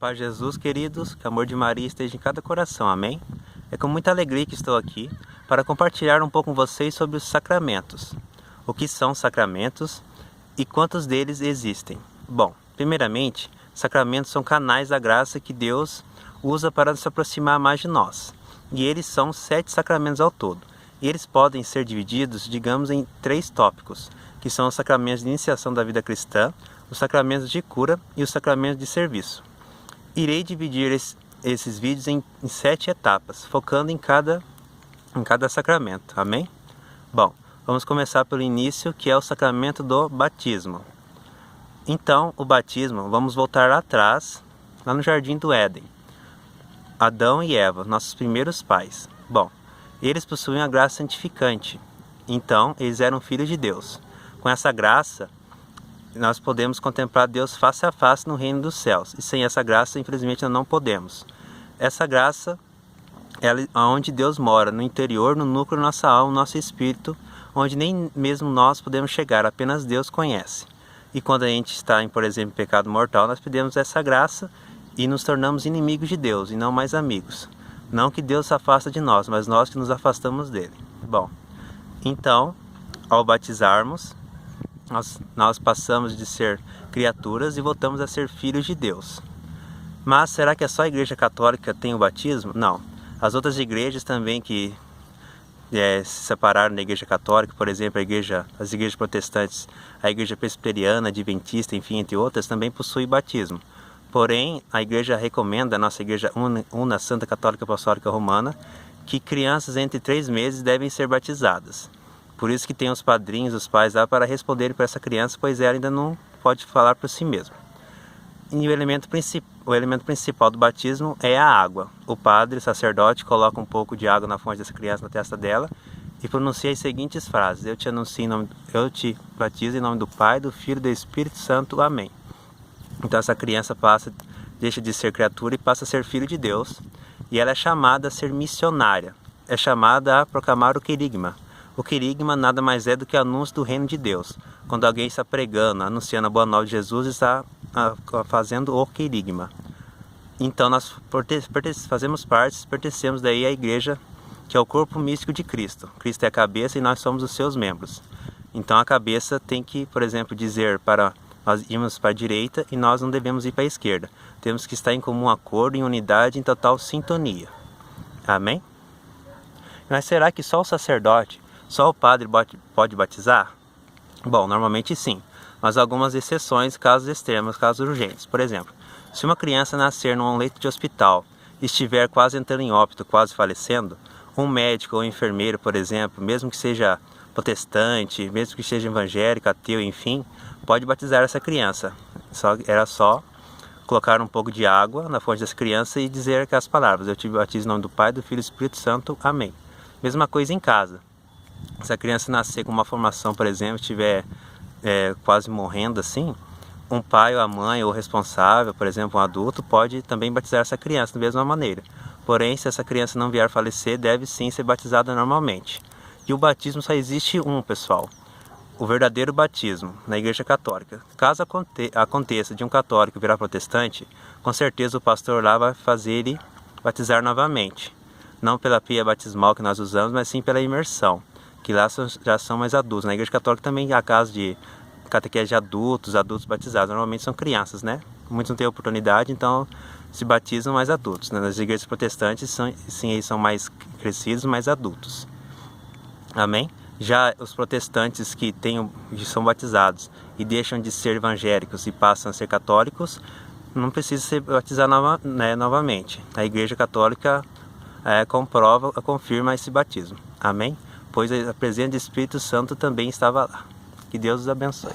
Paz de Jesus, queridos, que o amor de Maria esteja em cada coração, amém? É com muita alegria que estou aqui para compartilhar um pouco com vocês sobre os sacramentos. O que são sacramentos e quantos deles existem? Bom, primeiramente, sacramentos são canais da graça que Deus usa para se aproximar mais de nós. E eles são 7 sacramentos ao todo. E eles podem ser divididos, digamos, em 3 tópicos, que são os sacramentos de iniciação da vida cristã, os sacramentos de cura e os sacramentos de serviço. Irei dividir esses vídeos em 7 etapas, focando em cada sacramento, amém? Bom, vamos começar pelo início, que é o sacramento do batismo. Então, o batismo, vamos voltar lá atrás, lá no Jardim do Éden. Adão e Eva, nossos primeiros pais. Bom, eles possuíam a graça santificante, então eles eram filhos de Deus. Com essa graça, nós podemos contemplar Deus face a face no reino dos céus. E sem essa graça, infelizmente, nós não podemos. Essa graça é onde Deus mora, no interior, no núcleo da nossa alma, no nosso espírito, onde nem mesmo nós podemos chegar, apenas Deus conhece. E quando a gente está, por exemplo, em pecado mortal, nós pedimos essa graça e nos tornamos inimigos de Deus e não mais amigos. Não que Deus se afasta de nós, mas nós que nos afastamos dele. Bom, então, ao batizarmos, nós passamos de ser criaturas e voltamos a ser filhos de Deus. Mas será que é só a Igreja Católica que tem o batismo? Não. As outras igrejas também que se separaram da Igreja Católica, por exemplo, as igrejas protestantes, a Igreja Presbiteriana, Adventista, enfim, entre outras, também possuem batismo. Porém, a Igreja recomenda, a nossa Igreja Una Santa Católica Apostólica Romana, que crianças entre 3 meses devem ser batizadas. Por isso que tem os padrinhos, os pais lá para responderem para essa criança, pois ela ainda não pode falar por si mesma. E o elemento principal do batismo é a água. O padre, o sacerdote, coloca um pouco de água na fonte dessa criança, na testa dela, e pronuncia as seguintes frases: eu te batizo em nome do Pai, do Filho e do Espírito Santo. Amém. Então essa criança deixa de ser criatura e passa a ser filho de Deus, e ela é chamada a ser missionária, é chamada a proclamar o querigma. O querigma nada mais é do que o anúncio do reino de Deus. Quando alguém está pregando, anunciando a boa nova de Jesus, está fazendo o querigma. Então nós pertencemos daí à igreja, que é o corpo místico de Cristo. Cristo é a cabeça e nós somos os seus membros. Então a cabeça tem que, por exemplo, dizer para nós irmos para a direita e nós não devemos ir para a esquerda. Temos que estar em comum acordo, em unidade, em total sintonia. Amém? Mas será que só o sacerdote, só o padre pode batizar? Bom, normalmente sim, mas algumas exceções, casos extremos, casos urgentes. Por exemplo, se uma criança nascer num leito de hospital e estiver quase entrando em óbito, quase falecendo, um médico ou enfermeiro, por exemplo, mesmo que seja protestante, mesmo que seja evangélico, ateu, enfim, pode batizar essa criança. Era só colocar um pouco de água na fonte dessa criança e dizer aquelas palavras: eu te batizo em nome do Pai, do Filho e do Espírito Santo. Amém. Mesma coisa em casa. Se a criança nascer com uma formação, por exemplo, estiver quase morrendo assim, um pai ou a mãe ou o responsável, por exemplo, um adulto, pode também batizar essa criança da mesma maneira. Porém, se essa criança não vier a falecer, deve sim ser batizada normalmente. E o batismo só existe um, pessoal: o verdadeiro batismo, na Igreja Católica. Caso aconteça de um católico virar protestante, com certeza o pastor lá vai fazer ele batizar novamente. Não pela pia batismal que nós usamos, mas sim pela imersão, que lá já são mais adultos. Na Igreja Católica também há casos de catequese de adultos batizados. Normalmente são crianças, né? Muitos não têm oportunidade, então se batizam mais adultos, né? Nas igrejas protestantes, eles são mais crescidos, mais adultos. Amém? Já os protestantes que são batizados e deixam de ser evangélicos e passam a ser católicos, não precisa se batizar novamente. A Igreja Católica confirma esse batismo. Amém? Pois a presença do Espírito Santo também estava lá. Que Deus os abençoe.